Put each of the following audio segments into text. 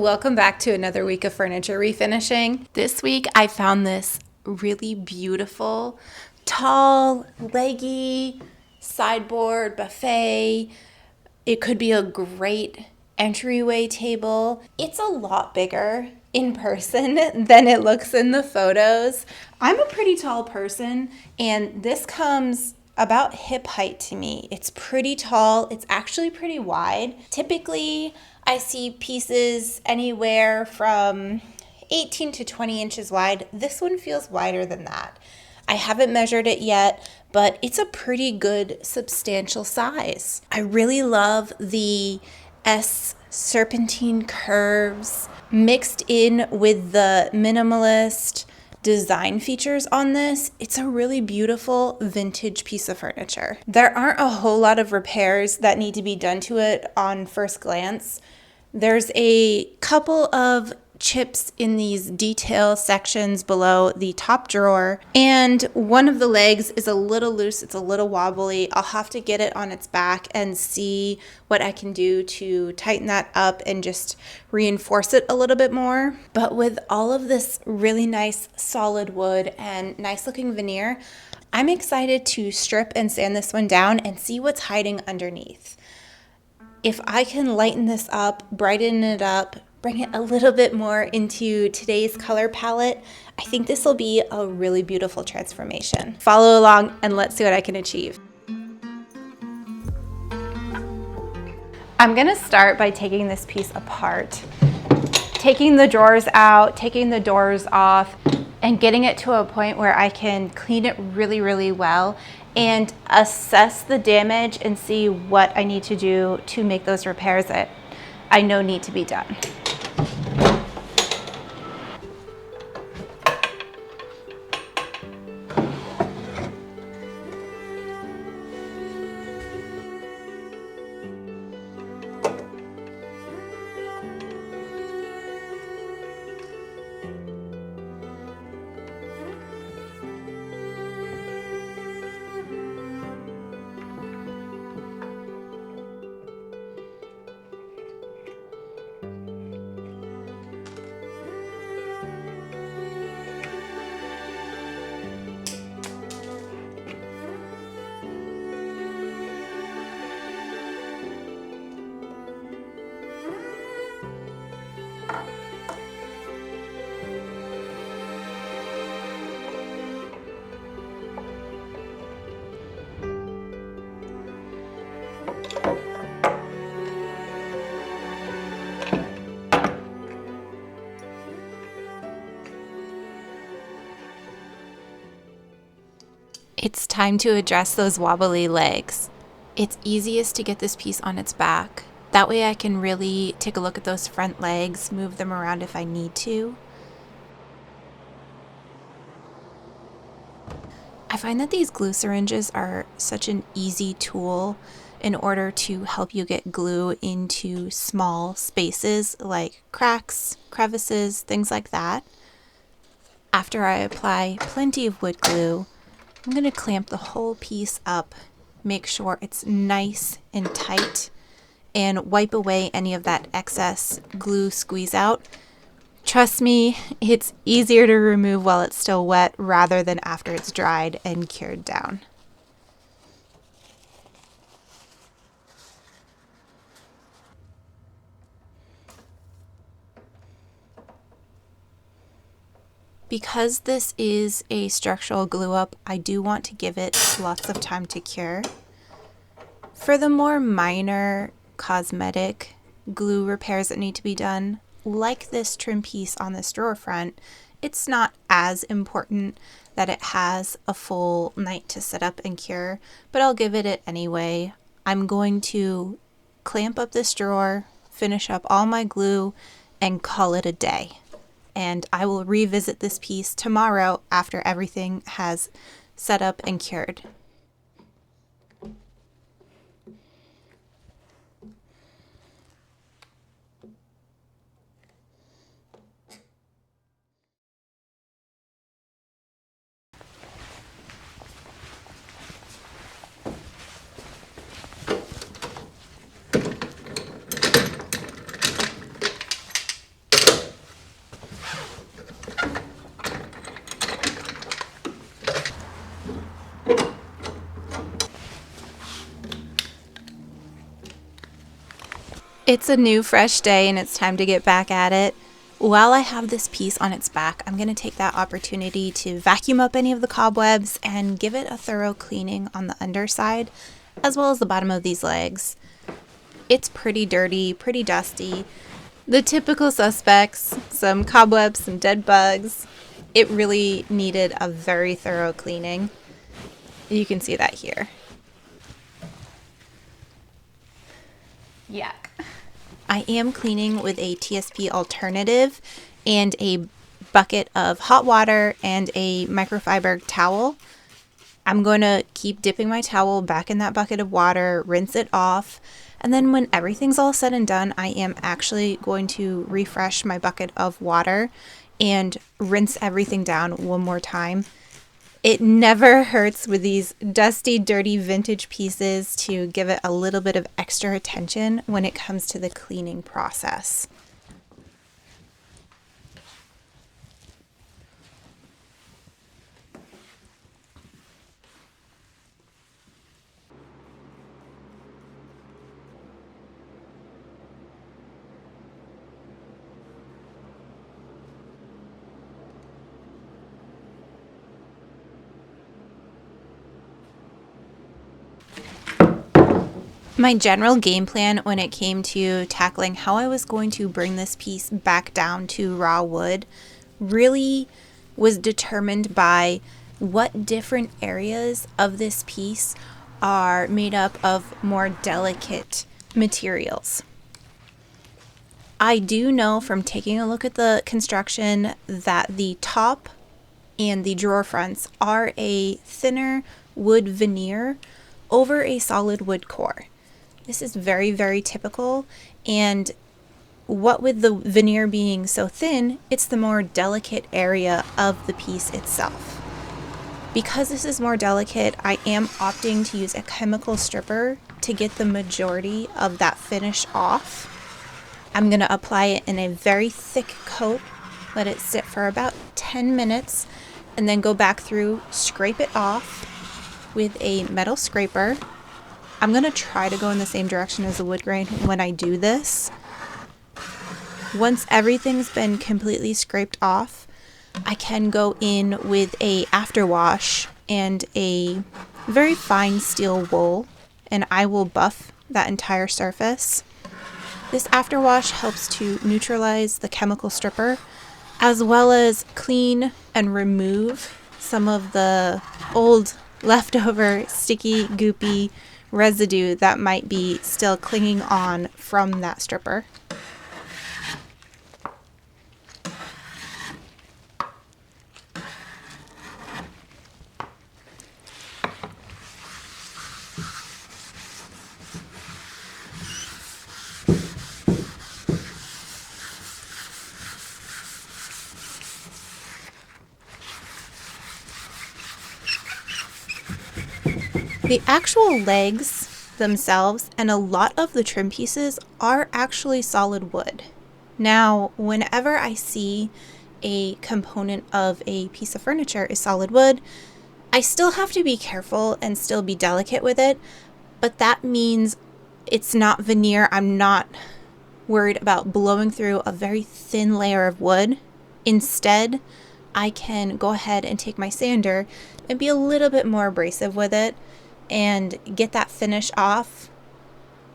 Welcome back to another week of furniture refinishing. This week I found this really beautiful, tall, leggy sideboard buffet. It could be a great entryway table. It's a lot bigger in person than it looks in the photos. I'm a pretty tall person, and this comes about hip height to me. It's pretty tall. It's actually pretty wide. Typically, I see pieces anywhere from 18 to 20 inches wide. This one feels wider than that. I haven't measured it yet, but it's a pretty good substantial size. I really love the S serpentine curves mixed in with the minimalist design features on this. It's a really beautiful vintage piece of furniture. There aren't a whole lot of repairs that need to be done to it on first glance. There's a couple of chips in these detail sections below the top drawer, and one of the legs is a little loose. It's a little wobbly. I'll have to get it on its back and see what I can do to tighten that up and just reinforce it a little bit more. But with all of this really nice solid wood and nice looking veneer, I'm excited to strip and sand this one down and see what's hiding underneath. If I can lighten this up, brighten it up, bring it a little bit more into today's color palette, I think this will be a really beautiful transformation. Follow along and let's see what I can achieve. I'm gonna start by taking this piece apart, taking the drawers out, taking the doors off, and getting it to a point where I can clean it really, really well and assess the damage and see what I need to do to make those repairs that I know need to be done. It's time to address those wobbly legs. It's easiest to get this piece on its back. That way I can really take a look at those front legs, move them around if I need to. I find that these glue syringes are such an easy tool in order to help you get glue into small spaces like cracks, crevices, things like that. After I apply plenty of wood glue, I'm going to clamp the whole piece up, make sure it's nice and tight, and wipe away any of that excess glue squeeze out. Trust me, it's easier to remove while it's still wet rather than after it's dried and cured down. Because this is a structural glue up, I do want to give it lots of time to cure. For the more minor cosmetic glue repairs that need to be done, like this trim piece on this drawer front, it's not as important that it has a full night to set up and cure, but I'll give it anyway. I'm going to clamp up this drawer, finish up all my glue, and call it a day. And I will revisit this piece tomorrow after everything has set up and cured. It's a new fresh day and it's time to get back at it. While I have this piece on its back, I'm going to take that opportunity to vacuum up any of the cobwebs and give it a thorough cleaning on the underside, as well as the bottom of these legs. It's pretty dirty, pretty dusty. The typical suspects, some cobwebs, some dead bugs. It really needed a very thorough cleaning. You can see that here. Yuck. I am cleaning with a TSP alternative and a bucket of hot water and a microfiber towel. I'm going to keep dipping my towel back in that bucket of water, rinse it off, and then when everything's all said and done, I am actually going to refresh my bucket of water and rinse everything down one more time. It never hurts with these dusty, dirty vintage pieces to give it a little bit of extra attention when it comes to the cleaning process. My general game plan when it came to tackling how I was going to bring this piece back down to raw wood really was determined by what different areas of this piece are made up of more delicate materials. I do know from taking a look at the construction that the top and the drawer fronts are a thinner wood veneer over a solid wood core. This is very, very typical, and what with the veneer being so thin, it's the more delicate area of the piece itself. Because this is more delicate, I am opting to use a chemical stripper to get the majority of that finish off. I'm going to apply it in a very thick coat, let it sit for about 10 minutes, and then go back through, scrape it off with a metal scraper. I'm going to try to go in the same direction as the wood grain when I do this. Once everything's been completely scraped off, I can go in with a afterwash and a very fine steel wool, and I will buff that entire surface. This afterwash helps to neutralize the chemical stripper, as well as clean and remove some of the old leftover sticky, goopy residue that might be still clinging on from that stripper. The actual legs themselves and a lot of the trim pieces are actually solid wood. Now, whenever I see a component of a piece of furniture is solid wood, I still have to be careful and still be delicate with it, but that means it's not veneer. I'm not worried about blowing through a very thin layer of wood. Instead, I can go ahead and take my sander and be a little bit more abrasive with it and get that finish off.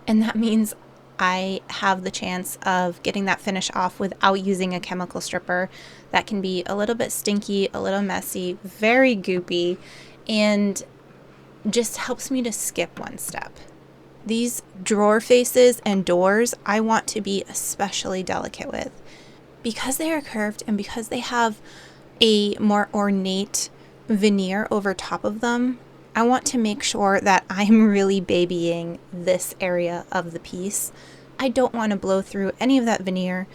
And that means I have the chance of getting that finish off without using a chemical stripper. That can be a little bit stinky, a little messy, very goopy, and just helps me to skip one step. These drawer faces and doors, I want to be especially delicate with. Because they are curved and because they have a more ornate veneer over top of them, I want to make sure that I'm really babying this area of the piece. I don't want to blow through any of that veneer.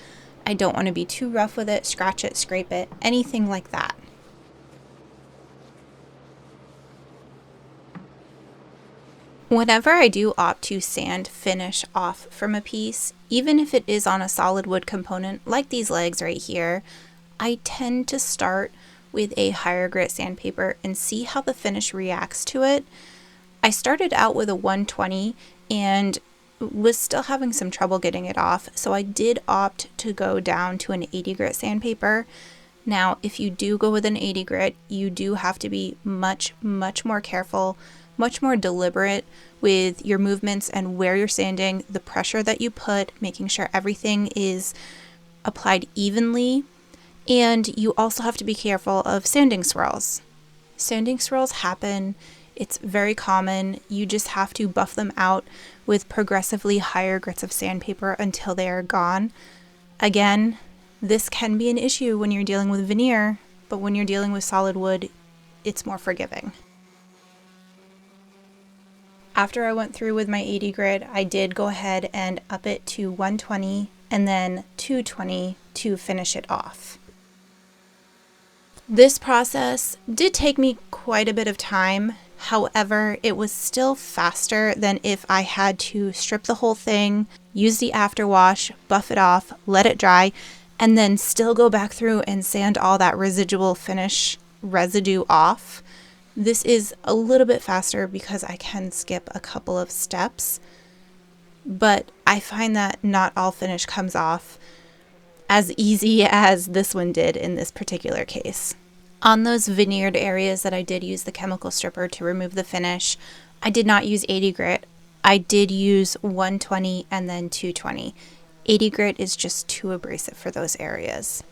I don't want to be too rough with it, scratch it, scrape it, anything like that. Whenever I do opt to sand finish off from a piece, even if it is on a solid wood component like these legs right here, I tend to start with a higher grit sandpaper and see how the finish reacts to it. I started out with a 120 and was still having some trouble getting it off, so I did opt to go down to an 80 grit sandpaper. Now, if you do go with an 80 grit, you do have to be much more careful, much more deliberate with your movements and where you're sanding, the pressure that you put, making sure everything is applied evenly. And you also have to be careful of sanding swirls. Sanding swirls happen. It's very common. You just have to buff them out with progressively higher grits of sandpaper until they are gone. Again, this can be an issue when you're dealing with veneer, but when you're dealing with solid wood, it's more forgiving. After I went through with my 80 grit, I did go ahead and up it to 120 and then 220 to finish it off. This process did take me quite a bit of time. However, it was still faster than if I had to strip the whole thing, use the afterwash, buff it off, let it dry, and then still go back through and sand all that residual finish residue off. This is a little bit faster because I can skip a couple of steps, but I find that not all finish comes off as easy as this one did in this particular case. On those veneered areas that I did use the chemical stripper to remove the finish, I did not use 80 grit. I did use 120 and then 220. 80 grit is just too abrasive for those areas.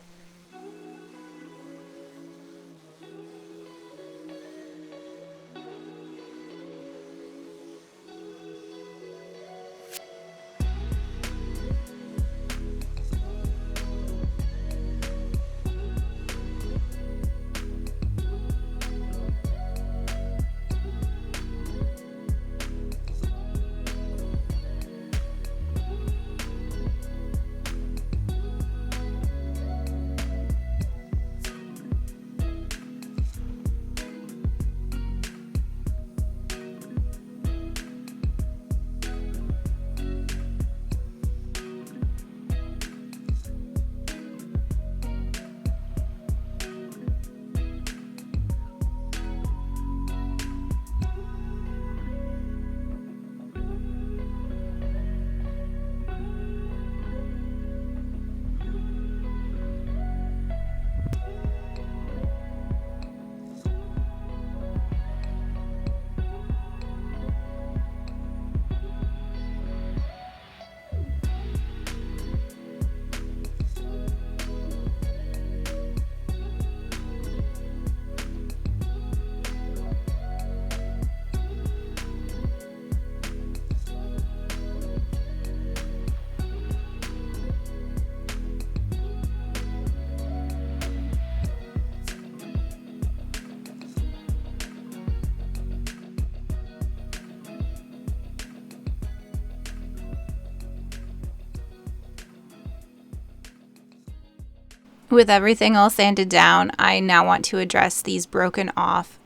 With everything all sanded down, I now want to address these broken off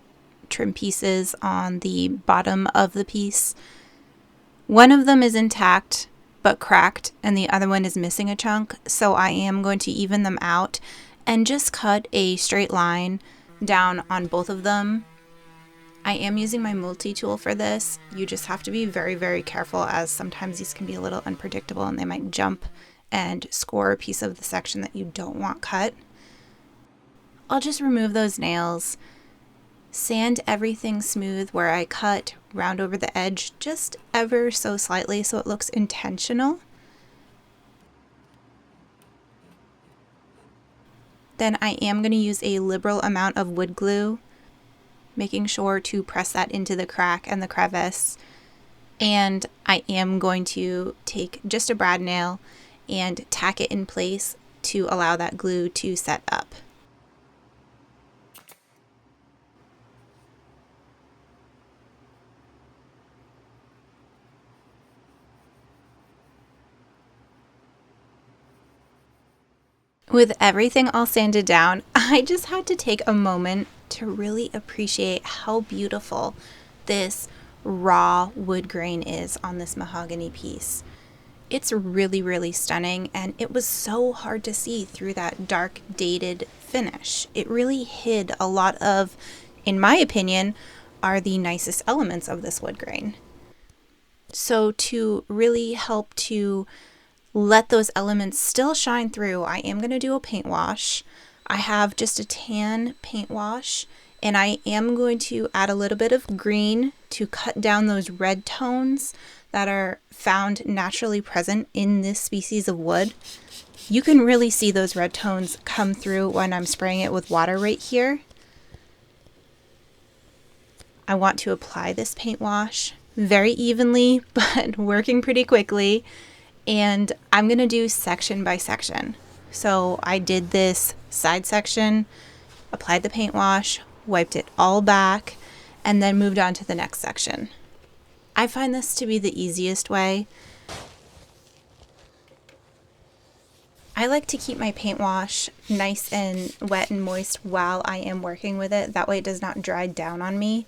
trim pieces on the bottom of the piece. One of them is intact but cracked, and the other one is missing a chunk, so I am going to even them out and just cut a straight line down on both of them. I am using my multi-tool for this. You just have to be very careful, as sometimes these can be a little unpredictable and they might jump and score a piece of the section that you don't want cut. I'll just remove those nails, sand everything smooth where I cut, round over the edge just ever so slightly so it looks intentional. Then I am going to use a liberal amount of wood glue, making sure to press that into the crack and the crevice. And I am going to take just a brad nail and tack it in place to allow that glue to set up. With everything all sanded down, I just had to take a moment to really appreciate how beautiful this raw wood grain is on this mahogany piece. It's really stunning, and it was so hard to see through that dark dated finish. It really hid a lot of, in my opinion, are the nicest elements of this wood grain. So to really help to let those elements still shine through, I am going to do a paint wash. I have just a tan paint wash, and I am going to add a little bit of green to cut down those red tones that are found naturally present in this species of wood. You can really see those red tones come through when I'm spraying it with water right here. I want to apply this paint wash very evenly, but working pretty quickly. And I'm going to do section by section. So I did this side section, applied the paint wash, wiped it all back, and then moved on to the next section. I find this to be the easiest way. I like to keep my paint wash nice and wet and moist while I am working with it. That way it does not dry down on me.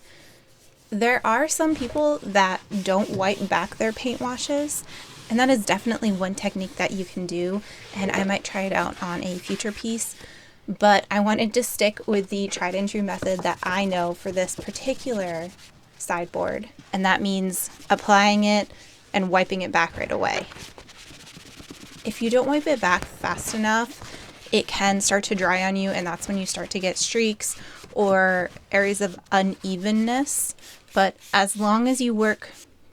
There are some people that don't wipe back their paint washes, and that is definitely one technique that you can do, and I might try it out on a future piece. But I wanted to stick with the tried and true method that I know for this particular sideboard, and that means applying it and wiping it back right away. If you don't wipe it back fast enough, it can start to dry on you, and that's when you start to get streaks or areas of unevenness. But as long as you work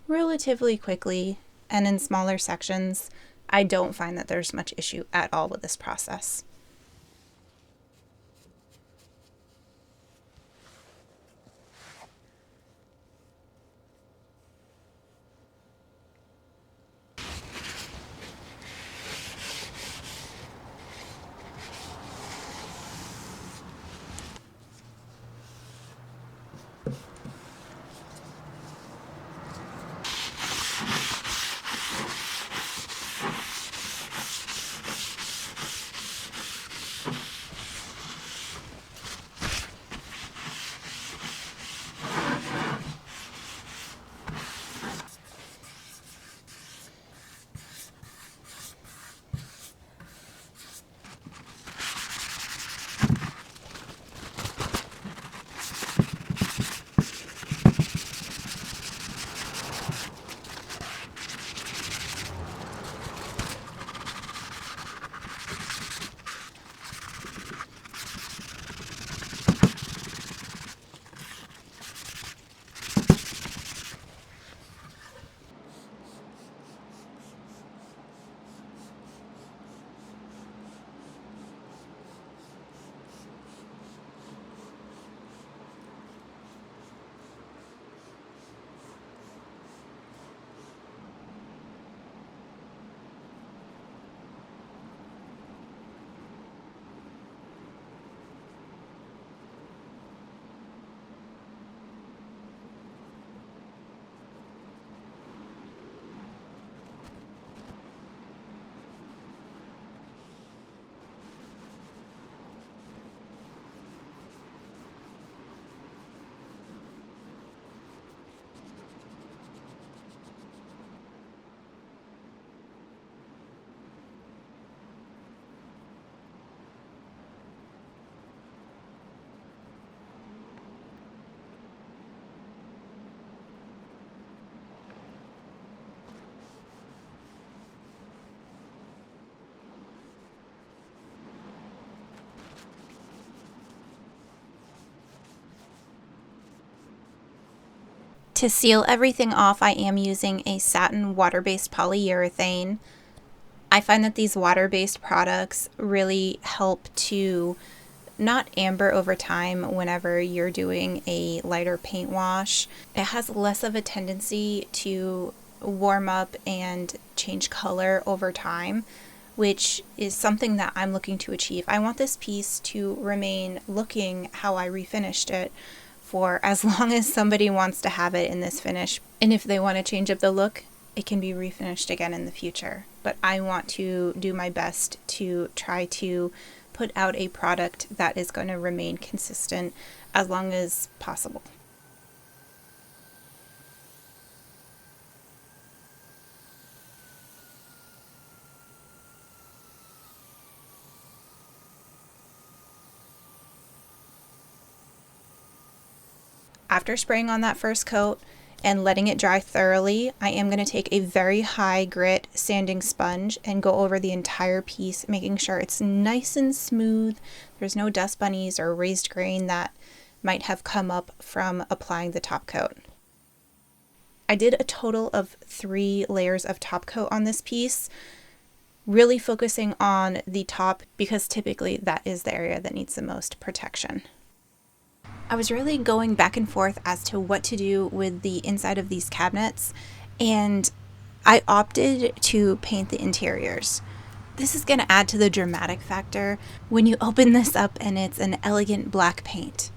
relatively quickly and in smaller sections, I don't find that there's much issue at all with this process. To seal everything off, I am using a satin water-based polyurethane. I find that these water-based products really help to not amber over time whenever you're doing a lighter paint wash. It has less of a tendency to warm up and change color over time, which is something that I'm looking to achieve. I want this piece to remain looking how I refinished it for as long as somebody wants to have it in this finish. And if they want to change up the look, it can be refinished again in the future. But I want to do my best to try to put out a product that is going to remain consistent as long as possible. After spraying on that first coat, and letting it dry thoroughly, I am going to take a very high grit sanding sponge and go over the entire piece, making sure it's nice and smooth. There's no dust bunnies or raised grain that might have come up from applying the top coat. I did a total of 3 layers of top coat on this piece, really focusing on the top because typically that is the area that needs the most protection. I was really going back and forth as to what to do with the inside of these cabinets, and I opted to paint the interiors. This is going to add to the dramatic factor when you open this up and it's an elegant black paint.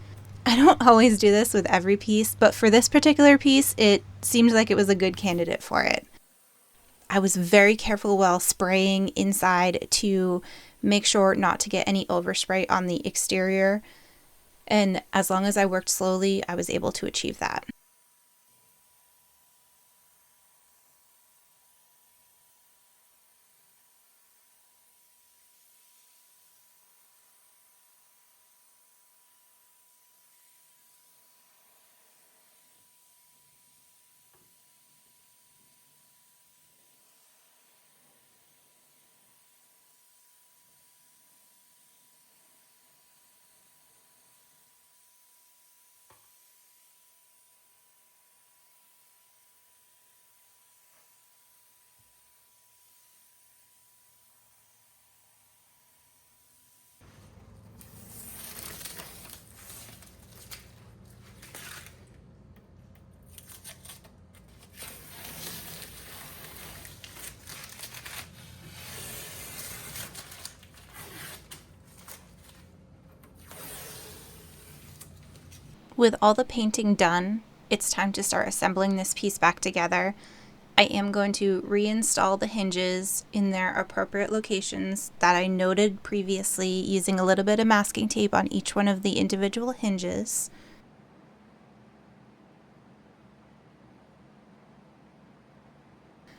I don't always do this with every piece, but for this particular piece, it seemed like it was a good candidate for it. I was very careful while spraying inside to make sure not to get any overspray on the exterior. And as long as I worked slowly, I was able to achieve that. With all the painting done, it's time to start assembling this piece back together. I am going to reinstall the hinges in their appropriate locations that I noted previously, using a little bit of masking tape on each one of the individual hinges.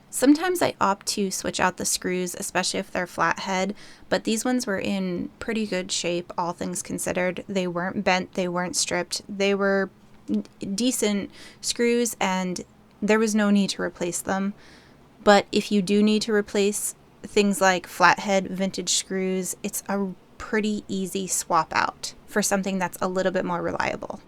Sometimes I opt to switch out the screws, especially if they're flathead, but these ones were in pretty good shape, all things considered. They weren't bent, they weren't stripped, they were decent screws, and there was no need to replace them. But if you do need to replace things like flathead vintage screws, it's a pretty easy swap out for something that's a little bit more reliable.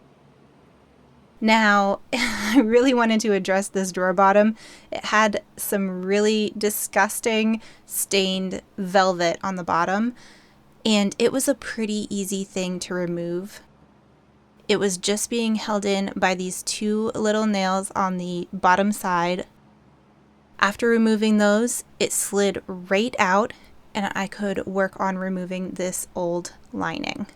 Now, I really wanted to address this drawer bottom. It had some really disgusting stained velvet on the bottom, and it was a pretty easy thing to remove. It was just being held in by these 2 little nails on the bottom side. After removing those, it slid right out, and I could work on removing this old lining.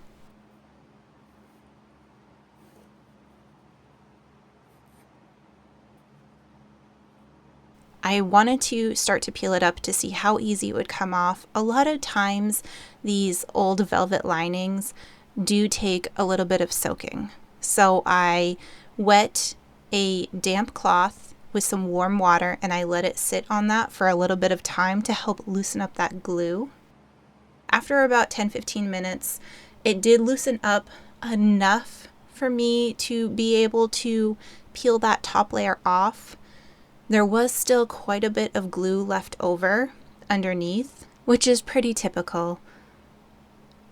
I wanted to start to peel it up to see how easy it would come off. A lot of times these old velvet linings do take a little bit of soaking. So I wet a damp cloth with some warm water and I let it sit on that for a little bit of time to help loosen up that glue. After about 10-15 minutes, it did loosen up enough for me to be able to peel that top layer off. There was still quite a bit of glue left over underneath, which is pretty typical.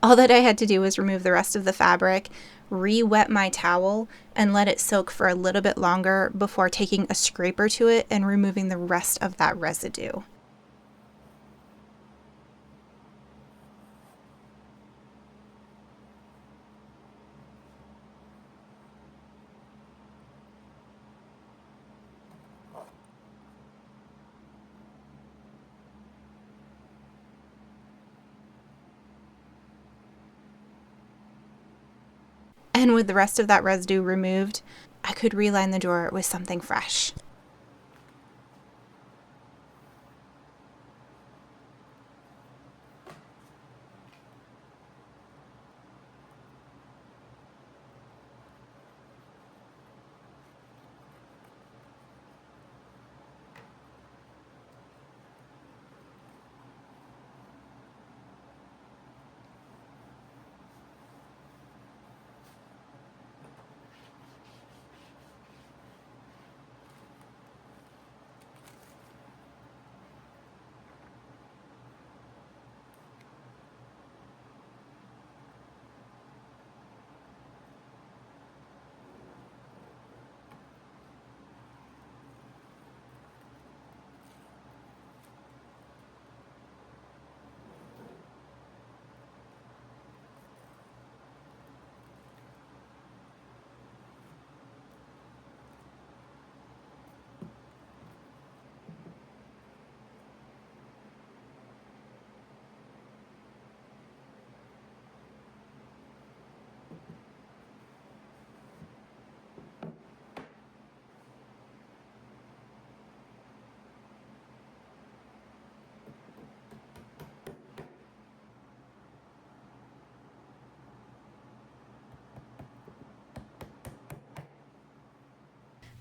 All that I had to do was remove the rest of the fabric, re-wet my towel, and let it soak for a little bit longer before taking a scraper to it and removing the rest of that residue. And with the rest of that residue removed, I could reline the drawer with something fresh.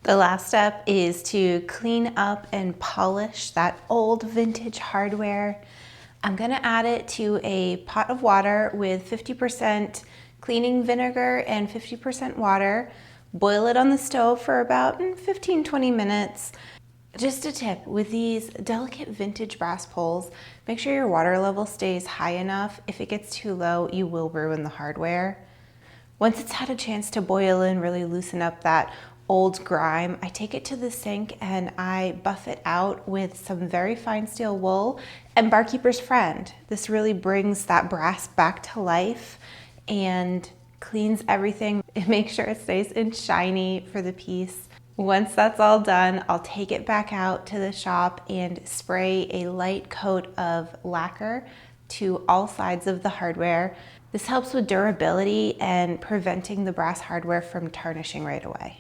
The last step is to clean up and polish that old vintage hardware. I'm gonna add it to a pot of water with 50% cleaning vinegar and 50% water. Boil it on the stove for about 15-20 minutes. Just a tip, with these delicate vintage brass poles, make sure your water level stays high enough. If it gets too low, you will ruin the hardware. Once it's had a chance to boil and really loosen up that old grime, I take it to the sink and I buff it out with some very fine steel wool and Barkeeper's Friend. This really brings that brass back to life and cleans everything. It makes sure it stays in shiny for the piece. Once that's all done, I'll take it back out to the shop and spray a light coat of lacquer to all sides of the hardware. This helps with durability and preventing the brass hardware from tarnishing right away.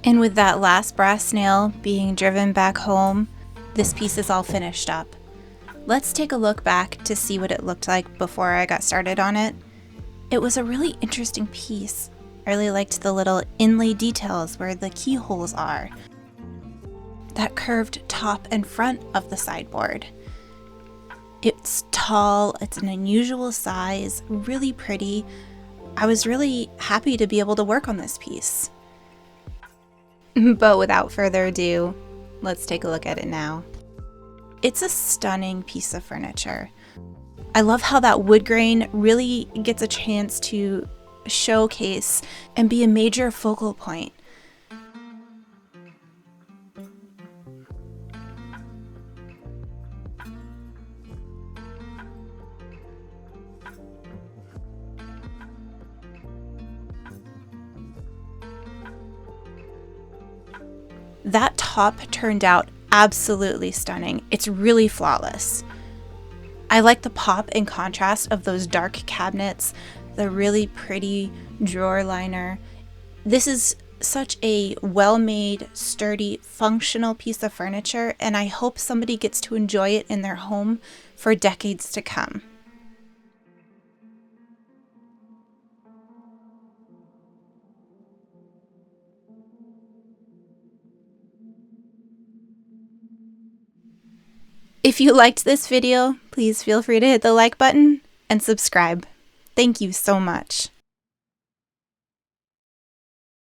And with that last brass nail being driven back home, this piece is all finished up. Let's take a look back to see what it looked like before I got started on it. It was a really interesting piece. I really liked the little inlay details where the keyholes are. That curved top and front of the sideboard. It's tall, it's an unusual size, really pretty. I was really happy to be able to work on this piece. But without further ado, let's take a look at it now. It's a stunning piece of furniture. I love how that wood grain really gets a chance to showcase and be a major focal point. That top turned out absolutely stunning. It's really flawless. I like the pop and contrast of those dark cabinets, the really pretty drawer liner. This is such a well-made, sturdy, functional piece of furniture, and I hope somebody gets to enjoy it in their home for decades to come. If you liked this video, please feel free to hit the like button and subscribe. Thank you so much.